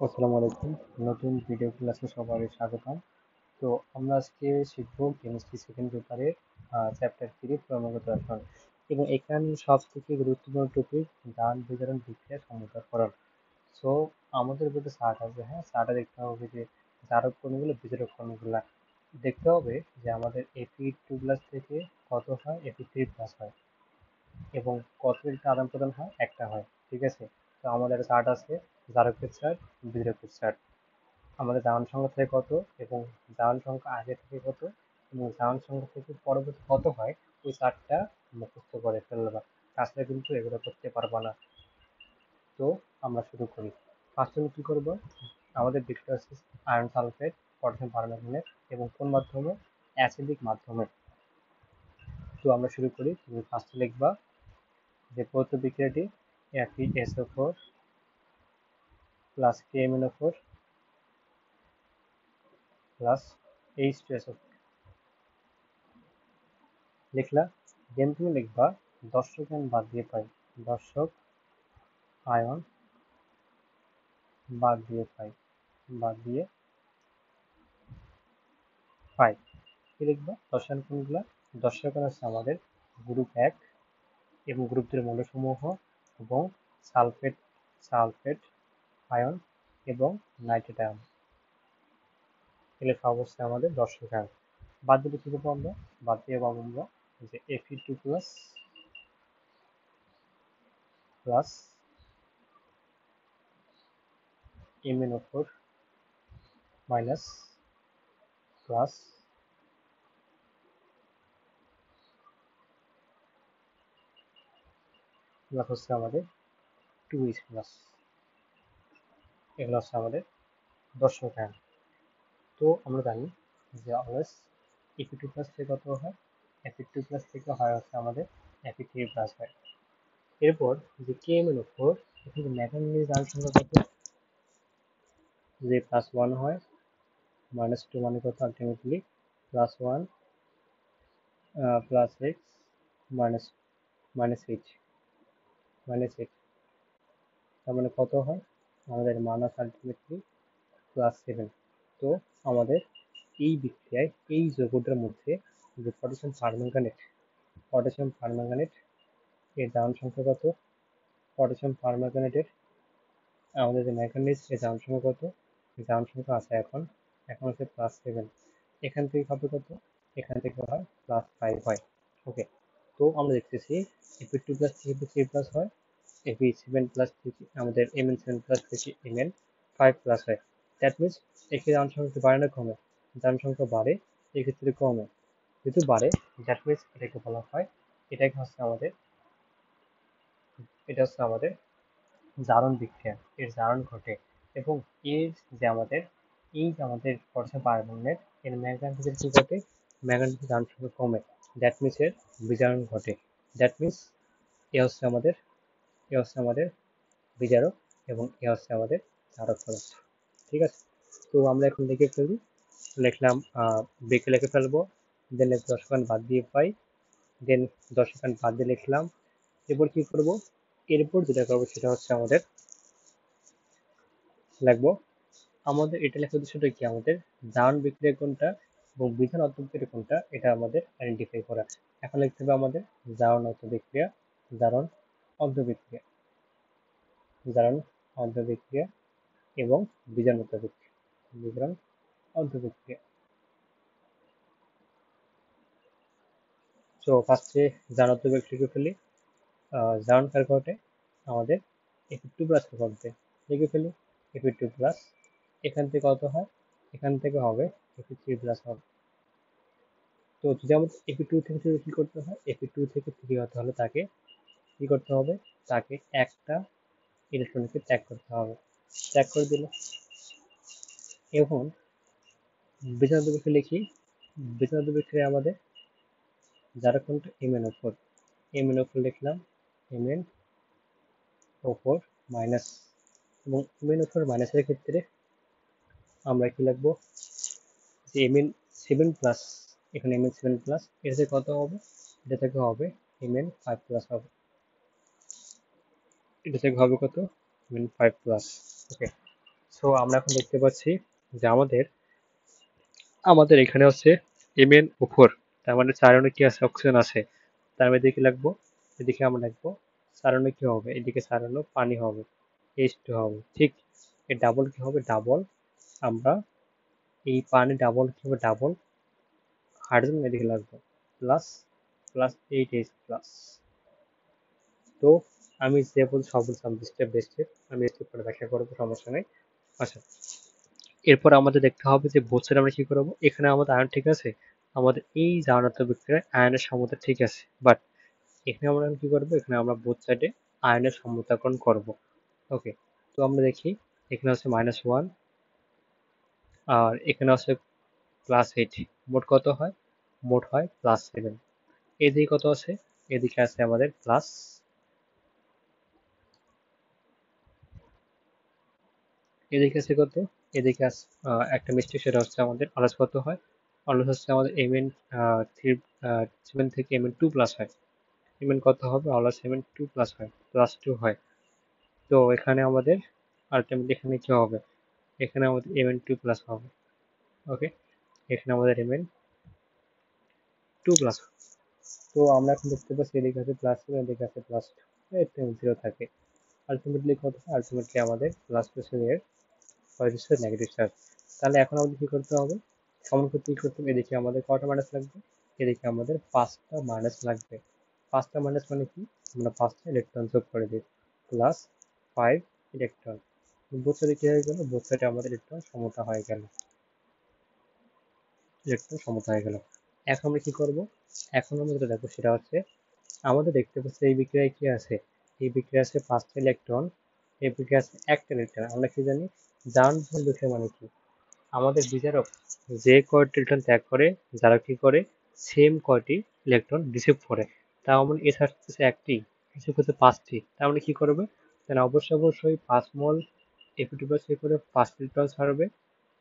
আসসালামু আলাইকুম। নতুন ভিডিও ক্লাসে সবারই স্বাগতম। তো আমরা আজকে শিখব কেমিস্ট্রি সেকেন্ড পেপারের চ্যাপ্টার 3 ক্রমাগত রসায়ন, এবং এখানে সব থেকে গুরুত্বপূর্ণ টপিক ধান বিতরণ বিক্রিয়া সমুদ্রকরণ। সো আমাদের বইতে চার্ট আছে, হ্যাঁ, চার্টে দেখতে হবে যে জারক কণিগুলো বিজারক কণিগুলা দেখতে হবে যে আমাদের Fe2+ থেকে কত হয়, Fe3+ হয়, এবং কত একটা আদান প্রদান হয়, একটা হয়। ঠিক আছে, তো আমাদের চার্ট আছে, জারকের চার্ট, বিজারকের চার্ট। আমাদের জারণ সংখ্যা থেকে কত, এবং জারণ সংখ্যা আগে থেকে কত, এবং জারণ সংখ্যা থেকে পরবর্তী কত হয়, ওই চারটা মুখস্থ করে ফেলবা। তাছাড়া কিন্তু এগুলো করতে পারবা না। তো আমরা শুরু করি। ফার্স্টে কি করব, আমাদের বিক্রিয়া হচ্ছে আয়রন সালফেট, পটাশিয়াম পারম্যাঙ্গানেট, এবং কোন মাধ্যমে, অ্যাসিডিক মাধ্যমে। তো আমরা শুরু করি। তুমি ফার্স্টে লিখবা যে প্রদত্ত বিক্রিয়াটি FeSO4 plus KMnO4 plus H2SO4 লিখলা। দেন তুমি লিখবা দর্শক আয়ন বাদ দিয়ে পাই, দর্শক আয়ন বাদ দিয়ে পাই, বাদ দিয়ে পাই। কি লিখবা? দর্শক আয়ন কোনগুলা? দর্শক আয়ন হচ্ছে আমাদের গ্রুপ 1 এবং গ্রুপ 2 এর মৌলসমূহ, এবং সালফেট, সালফেট আয়ন এবং নাইট্রেট আয়ন। এগুলো সব হচ্ছে আমাদের দর্শক আয়ন। বাদ দিলে কি পাবো আমরা? বাদ দিয়ে পাবো আমরা যে Fe2+ plus MnO4 minus plus plus হচ্ছে আমাদের 2H+। এগুলো হচ্ছে আমাদের দর্শক আয়ন। তো আমরা জানি যে অলওয়েজ Fe2+ থেকে কত হয়, Fe2+ থেকে হয় হচ্ছে আমাদের Fe3+ হয়। এরপর যে KMnO4, এখানে ম্যাগনেসিয়াম জারণ সংখ্যা কত, যে +1 হয়, -2 মানে কত, ultimately +1 plus x minus minus H, তার মানে কত হয় আমাদের, মাইনাস আলটিমেটলি +7। তো আমাদের এই বিক্রিয়ায় এই যৌগটার মধ্যে যে পটাশিয়াম পারম্যাঙ্গানেট, পটাশিয়াম পারম্যাঙ্গানেট এর জারণ সংখ্যা কত, পটাশিয়াম পারম্যাঙ্গানেটের আমাদের যে ম্যাঙ্গানিজ এর জারণ সংখ্যা কত, জারণ সংখ্যা আছে এখন, এখন হচ্ছে +7। এখান থেকে হবে কত, এখান থেকে হয় +5 হয়। ওকে, তো আমরা দেখতেছি Fe2+ থেকে Fe3+ হয়, Fe7+ থেকে আমাদের Mn7+ থেকে Mn5+ হয়। দ্যাট মিনস এক্ষেত্রে জারণ সংখ্যা কি বাড়ে না কমে? জারণ সংখ্যা বাড়ে, এক্ষেত্রে কমে। যেহেতু বাড়ে, দ্যাট মিনস এটাকে বলা হয়, এটাকে হচ্ছে আমাদের, এটা হচ্ছে আমাদের জারণ বিক্রিয়া, এর জারণ ঘটে। এবং এর যে আমাদের, এই যে আমাদের পটাশিয়াম পারম্যাঙ্গানেট, এর ম্যাগনেটিকের কি ঘটে, ম্যাগনেটিকের জারণ সংখ্যা কমে, দ্যাট মিনস এর বিজারণ ঘটে। দ্যাট মিনস এ হচ্ছে আমাদের, এ হচ্ছে আমাদের বিজারক, এবং এ হচ্ছে আমাদের জারক পদার্থ। ঠিক আছে, তো আমরা এখন লিখে ফেলি। লিখলাম, বিকে লিখে ফেলবো, দেন দশকান বাদ দিয়ে পাই, দেন দশকান বাদ দিয়ে লিখলাম। এরপর কি করব, এরপর যেটা করবো সেটা হচ্ছে আমাদের লিখবো, আমাদের এটা লেখার উদ্দেশ্যটা কি, আমাদের জারণ বিক্রিয়া কোনটা এবং বিজারণ অন্তর্বিক্রিয়া কোনটা, এটা আমাদের আইডেন্টিফাই করা। এখন লিখতে হবে আমাদের জারণ অন্তর্বিক্রিয়া, জারণ অন্তর্বিক্রিয়া, জারণ অন্তর্বিক্রিয়া এবং বিজারণ অন্তর্বিক্রিয়া, বিজারণ অন্তর্বিক্রিয়া। তো ফার্স্টে জারণ অন্তর্বিক্রিয়া লিখে ফেলি। জারণ কার ঘটে, আমাদের Fe2+ ঘটবে, লিখে ফেলি Fe2+। এখান থেকে কত হয়, এখান থেকে হবে Fe3+ হবে। তো যদি আমাদের Fe2 থেকে যদি কি করতে হয়, Fe2 থেকে 3 হতে হলে তাকে কি করতে হবে, তাকে একটা ইলেকট্রনকে ত্যাগ করতে হবে, ত্যাগ করে দিল। এখন বিজারণ বিক্রিয়া লিখি। বিজারণ বিক্রিয়া আমাদের যারা কোনটা MnO4, MnO4 লিখলাম, MnO4 মাইনাস, এবং MnO4 মাইনাসের ক্ষেত্রে আমরা কি লিখবো, যে Mn7+, এখানে Mn7+, এটা থেকে কত হবে, এটা থেকে হবে Mn5+ হবে, এটা থেকে হবে কত, Mn5+। ওকে, সো আমরা এখন দেখতে পাচ্ছি যে আমাদের এখানে হচ্ছে Mn O4, তার মানে 4 অণু কি আছে, অক্সিজেন আছে। তার মানে এদিকে লিখবো, এদিকে আমরা লিখবো 4 অণু কি হবে, এদিকে 4 অণু পানি হবে, H2 হবে। ঠিক এই ডাবল কি হবে, ডাবল আমরা এই পানি ডাবল কি হবে, ডাবল হাইড্রোজেন এদিকে লাগবে, প্লাস প্লাস 8H প্লাস। তো আমি যে বল সব বলছিলাম স্টেপ বাই স্টেপ, আমি স্টেপ করে ব্যাখ্যা করবো, সমস্যা নেই। আচ্ছা, এরপর আমাদের দেখতে হবে যে বোথ সাইড আমরা কি করবো, এখানে আমাদের আয়ন ঠিক আছে, আমাদের এই জারণাত্মক বিক্রিয়ায় আয়নের সমতা ঠিক আছে, বাট এখানে আমরা কি করবো, এখানে আমরা বোথ সাইডে আয়নের সমতাকরণ করব। ওকে, তো আমরা দেখি এখানে আছে -1 আর এখানে আছে +8, মোট কত হয়, মোট হয় +7। এদিকে কত আছে, এদিকে আছে আমাদের প্লাস, এদিকে আছে কত, এদিকে আছে একটা মিস্টেক, সেটা হচ্ছে আমাদের অলস কত হয়, অলস হচ্ছে আমাদের Mn3 থেকে Mn2 প্লাস হয়। Mn কত হবে, অলস Mn2 প্লাস হয়, +2 হয়। তো এখানে আমাদের আলটিমেটলি এখানে কি হবে, এখানে আমাদের Mn2 প্লাস হবে। ওকে, এখানে আমাদের Mn2 প্লাস। তো আমরা এখন দেখতে পাচ্ছি এদিকে আছে প্লাস, এদিকে আছে +2, জিরো থাকে। আলটিমেটলি কত হয়, আলটিমেটলি আমাদের প্লাস এর হচ্ছে নেগেটিভ চার্জ। তাহলে এখন আমাদের কি করতে হবে, সমান করতে কি করতে হবে, এদিকে আমাদের কটা মাইনাস লাগবে, এদিকে আমাদের 5টা মাইনাস লাগবে। 5টা মাইনাস মানে কি, আমরা 5টা ইলেকট্রন যোগ করে দিই, প্লাস 5 ইলেকট্রন। বোথ সাইডে কি হয়ে গেল, বোথ সাইডে আমাদের ইলেকট্রন সমতা হয়ে গেল, ইলেকট্রন সমতা হয়ে গেল। এখন আমরা কি করব, এখন আমরা যেটা দেখবো সেটা হচ্ছে, আমাদের দেখতে পাচ্ছি এই বিক্রিয়ায় কি আছে, এই বিক্রিয়া আছে 5টা ইলেকট্রন, এই বিক্রিয়া আছে একটা ইলেকট্রন। আমরা কি জানি, যানবাহন বিক্রিয়া মানে কি, আমাদের বিচারক যে কয়টি ইলেকট্রন ত্যাগ করে, যারা কি করে সেম কয়টি ইলেকট্রন রিসিভ করে। তার মানে এস আসতেছে একটি, রিসিভ করতে 5টি, তার মানে কি করবে, তাহলে অবশ্যই 5 মোল Fe2+ করে 5 ইলেকট্রন ছাড়বে,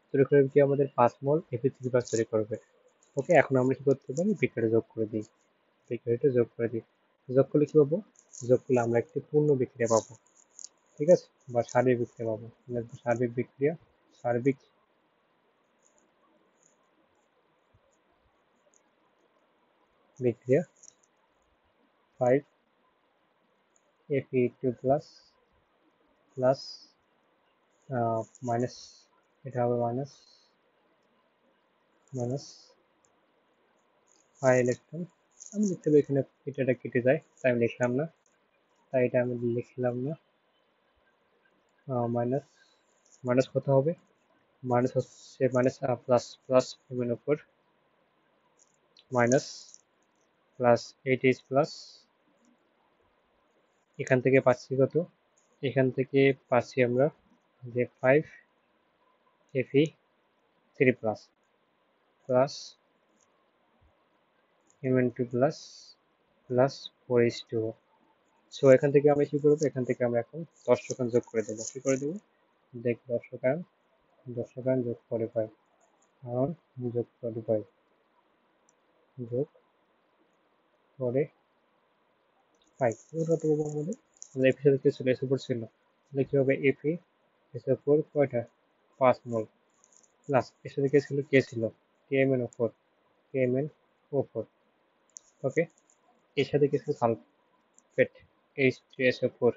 তৈরি করে কি আমাদের 5 মোল Fe3+ তৈরি করবে। ওকে, এখন আমরা কি করতে পারি, বিক্রিয়াটা যোগ করে দিই, বিক্রিয়াটা যোগ করে দিই। যোগ করলে কি পাবো, যোগ করলে আমরা একটি পূর্ণ বিক্রিয়া পাবো, ঠিক আছে, বা সার্বিক বিক্রিয়া পাবো। সার্বিক বিক্রিয়া, সার্বিক বিক্রিয়া 5Fe2 প্লাস প্লাস মাইনাস, এটা হবে মাইনাস মাইনাস 5 ইলেকট্রন। আমি লিখতে পারি এখানে এটা কেটে যায়, তাই আমি লিখলাম না, তাই এটা আমি লিখলাম না। মাইনাস মাইনাস কত হবে, মাইনাস হচ্ছে মাইনাস প্লাস প্লাস এর উপর মাইনাস প্লাস 8H প্লাস, এখান থেকে পাচ্ছি কত, এখান থেকে পাচ্ছি আমরা যে 5Fe3 plus plus Mn2 plus plus 4H2O। So এখান থেকে আমরা কি করবো, এখান থেকে আমরা এখন 10 শতাংশ যোগ করে দেবো, কি করে দেবো, দেখ 10 শতাংশ যোগ করে পাই, কারণ যোগ করে পাই, যোগ করে পাই, কত পাবো আমাদের, এপিসোড কি ছিল, এস উপর ছিল, তাহলে কি হবে, এপি এস উপর কয়টা, 5 মোল, প্লাস এর সাথে কে ছিল, KMnO4, KMnO4। ওকে, এর সাথে কি ছিল, সালফেট H3SO4।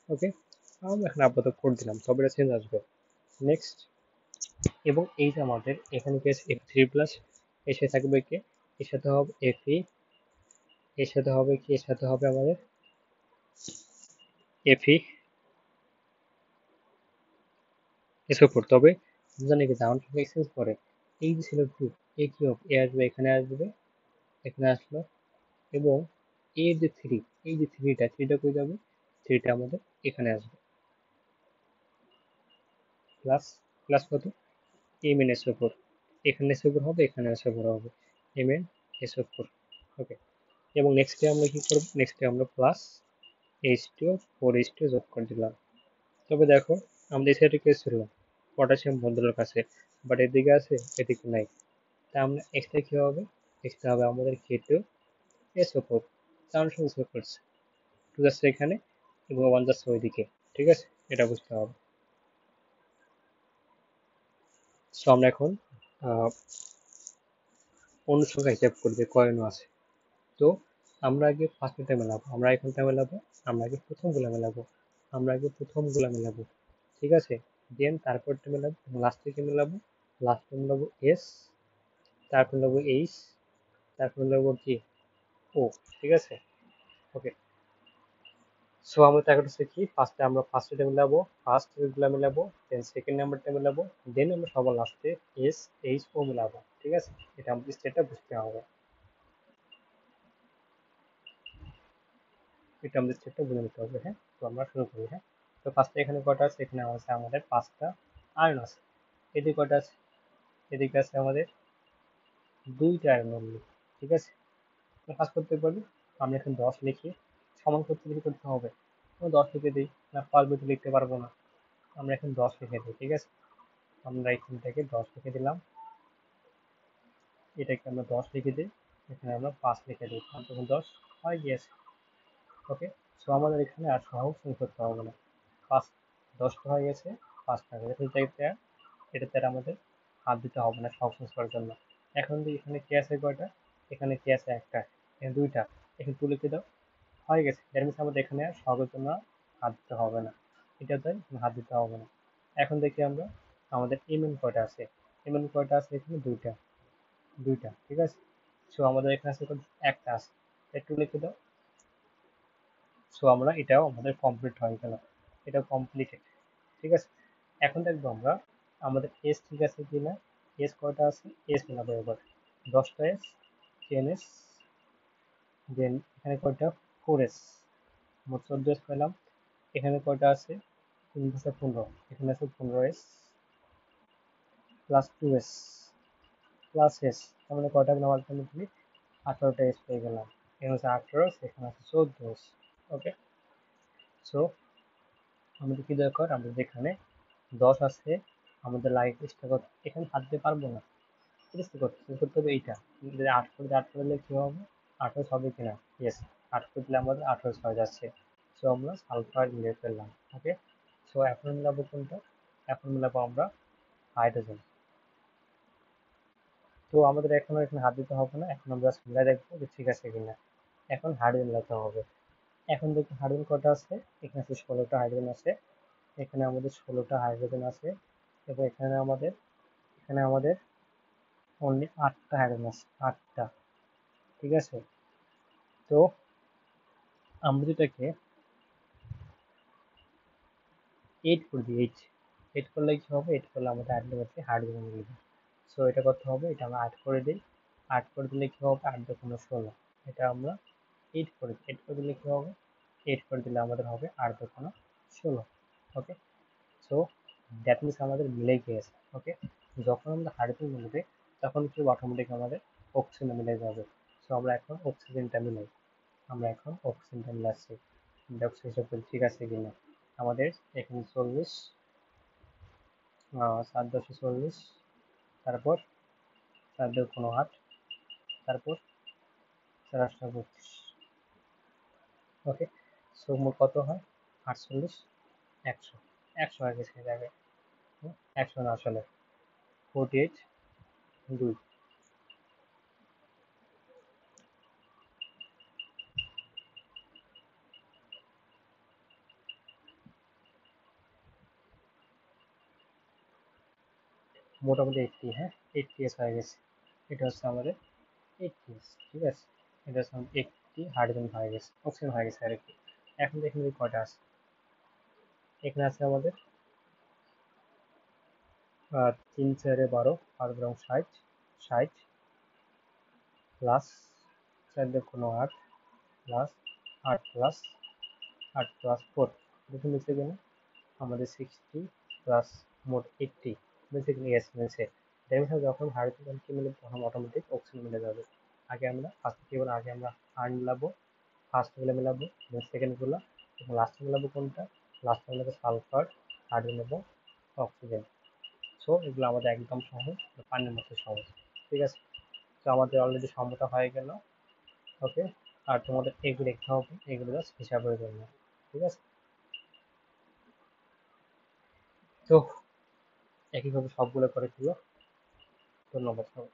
ওকে, আমরা এখন আপাতত কোড দিলাম, তবে এটা চেঞ্জ আসবে নেক্সট। এবং এই যে আমাদের এখানে কি আছে F3+, এর সাথে থাকবে কি, এর সাথে হবে Fe, এর সাথে হবে কি, এর সাথে হবে আমাদের FeSO4। তবে জানি কি ডাউন থেকে এক্সচেঞ্জ করে, এই যে ছিল গ্রুপ, এ কি হবে, এ আসবে এখানে, আসবে এখানে আসলো, এবং এর যে থ্রি, এই যে থ্রিটা কই যাবে, থ্রিটা আমাদের এখানে আসবে, প্লাস প্লাস কত, Mn SO4, এখানে SO4 হবে, এখানে SO4 হবে, Mn SO4। ওকে, এবং নেক্সটে আমরা কি করব, নেক্সটে আমরা প্লাস H2O 4H2 যোগ করে দিলাম। তবে দেখো, আমাদের এই সাইডে কি ছিল, পটাশিয়াম বন্ধনের কাছে, বাট এদিকে আছে, এদিকে নাই। তা আমরা এক্সট্রা কি হবে, এক্সট্রা হবে আমাদের K2SO4, তার সঙ্গে যোগ করছে, 2 যাচ্ছে এখানে এবং 1 যাচ্ছে ওইদিকে, ঠিক আছে, এটা বুঝতে হবে। সো আমরা এখন অনুসংখ্যা হিসাব করি যে কয় অণু আছে। তো আমরা আগে ফার্স্টেরটা মেলাবো, আমরা এখানটা মেলাবো, আমরা আগে প্রথমগুলা মেলাবো, আমরা আগে প্রথমগুলা মেলাবো, ঠিক আছে। দেন তারপরটা মেলাবো, লাস্ট থেকে মেলাবো, লাস্টে মেলাবো এস, তারপর মেলাবো এইচ, তারপর মেলাবো কি ও, ঠিক আছে। ওকে, সো আমরা তো এখন শিখি ফার্স্টে আমরা ফার্স্টে মেলাবো, ফার্স্ট গুলা মেলাবো, দেন সেকেন্ড নাম্বারটা মেলাবো, দেন আমরা সবার লাস্টে এস এইচ ও মেলাবো, ঠিক আছে। এটা আমাদের স্টেপটা বুঝতে হবে, এটা আমাদের স্টেপটা বুঝে নিতে হবে। হ্যাঁ, তো আমরা শুরু করি। হ্যাঁ, তো ফার্স্টে এখানে কটা আছে, এখানে আছে আমাদের 5টা আয়রন আছে। এদিকে কটা আছে, এদিকে আছে আমাদের 2টা আয়রন অনলি, ঠিক আছে। তো কাজ করতে পারি, আমি এখন 10 লিখি, সমান করতে কি করতে হবে, আমরা 10 লিখে দিই, না পারবে তো লিখতে পারবো না, আমরা এখন 10 লিখে দিই, ঠিক আছে। আমরা এখান থেকে 10 লিখে দিলাম, এটাকে আমরা 10 লিখে দিই, এখানে আমরা 5 লিখে দিই, 5 তখন 10 হয়ে গিয়েছে। ওকে, সো আমাদের এখানে আর সহজ করতে হবে না, 5 10টা হয়ে গেছে, 5টা হয়ে গেছে, এটাতে আর আমাদের হাত দিতে হবে না সহজ করার জন্য। এখন এখানে কে আছে কয়টা, এখানে কে আছে একটা, এখানে 2টা, এখানে 2 লিখে দাও, হয়ে গেছে। দ্যাট মিনস আমাদের এখানে আর সহজের জন্য হাত দিতে হবে না, এটাতে হাত দিতে হবে না। এখন দেখি আমরা আমাদের এমএন কয়টা আছে, এমএন কয়টা আছে এখানে 2টা, 2টা, ঠিক আছে। সো আমাদের এখানে আছে একটা আছে, একটু লিখে দাও। সো আমরা এটাও আমাদের কমপ্লিট হয়ে গেল, এটা কমপ্লিটেড, ঠিক আছে। এখন দেখবো আমরা আমাদের এস ঠিক আছে কিনা, এস কয়টা আছে, এস মেলাবো এবার, 10টা এস, 10 এস, দেন এখানে কয়টা 4 এস, মোট 14 এস পেলাম। এখানে কয়টা আছে, 3 আছে 15, এখানে আছে 15 S plus 2 S plus S, তার মানে কয়টা পেলাম আলটিমেটলি 18টা এস পেয়ে গেলাম। এখানে আছে 18, এখানে আছে 14 এস। ওকে, সো আমাদের কি দরকার, আমাদের এখানে 10 আছে, আমাদের লাগে চেষ্টা করতে, এখানে হাত দিতে পারবো না, চেষ্টা করতে করতে হবে এইটা, যদি 8 করে 8 করলে কি হবে, 28 হবে কিনা, ইয়েস, 8 করে দিলে আমাদের 28 হয়ে যাচ্ছে। সো আমরা সালফার মিলিয়ে ফেললাম। ওকে, সো এখন মিলাবো কোনটা, এখন মিলাবো আমরা হাইড্রোজেন। তো আমাদের এখানে হাত দিতে হবে না, এখন আমরা জাস্ট মিলাই দেখবো যে ঠিক আছে কিনা। এখন হাইড্রোজেন মিলাতে হবে, এখন দেখি হাইড্রোজেন কটা আছে, এখানে আছে 16টা হাইড্রোজেন আছে, এখানে আমাদের 16টা হাইড্রোজেন আছে, এবং এখানে আমাদের অনলি 8টা হাইড্রোজেন আছে, 8টা, ঠিক আছে। তো আমরা যেটাকে 8 করে দিই, 8 করলে কি হবে, 8 করলে আমাদের আলটিমেটলি হাইড্রোজেন মিলবে। সো এটা করতে হবে, এটা আমরা 8 করে দিই, 8 করে দিলে কি হবে, 8 দুগুণ 16, এটা আমরা 8 করে দিই, 8 করে দিলে কি হবে, 8 করে দিলে আমাদের হবে 8 দুগুণ 16। ওকে, সো দ্যাট মিনস আমাদের মিলে গিয়েছে। ওকে, যখন আমরা হাইড্রোজেন মিলবে তখন কি অটোমেটিক আমাদের অক্সিজেন মিলে যাবে। সো আমরা এখন অক্সিজেনটা মিলাই, আমরা এখন অক্সিজেনটা মিলাচ্ছি, অক্সিজেন হিসাব করি ঠিক আছে কিনা। আমাদের এখানে 40, 7×10 = 40, তারপর 4×8, তারপর 4×8 = 32। ওকে, সো মোট কত হয়, 48, 100, 100 হয়ে গেছে জায়গায়, 100 না আসলে 48, 2। মোটামুটি 80, হ্যাঁ 80 হয়ে গেছে, এটা হচ্ছে আমাদের 80, ঠিক আছে। এটা হচ্ছে আমাদের 80 হাইড্রোজেন হয়ে গেছে, অক্সিজেন হয়ে গেছে আর কি। এখন দেখুন কয়টা আছে, এখানে আছে আমাদের 3×4 = 12, 12×60, 60 প্লাস 4×8 প্লাস 8 প্লাস 8+4, দেখুন নিচে গেলে আমাদের 60 প্লাস মোট 80 নিচে গেলে এস মিলছে। যখন হাইড্রোজেনকে মিলে তখন অটোমেটিক অক্সিজেন মিলে যাবে। আগে আমরা ফার্স্ট কি বলে, আগে আমরা আয়ন মিলাবো, ফার্স্ট গুলো মিলাবো, সেকেন্ড গুলো, এবং লাস্ট মিলাবো কোনটা, লাস্ট মিলাবো সালফার, হাইড্রোজেন এবং অক্সিজেন। সো এগুলো আমাদের একদম সহজ, পানির মতো সহজ, ঠিক আছে। তো আমাদের অলরেডি সম্মত হয়ে গেল। ওকে, আর তোমাদের এগুলো দেখতে হবে, এগুলো জাস্ট হিসাবের জন্য, ঠিক আছে। তো একইভাবে সবগুলো করে ফেলো। ধন্যবাদ সবাই।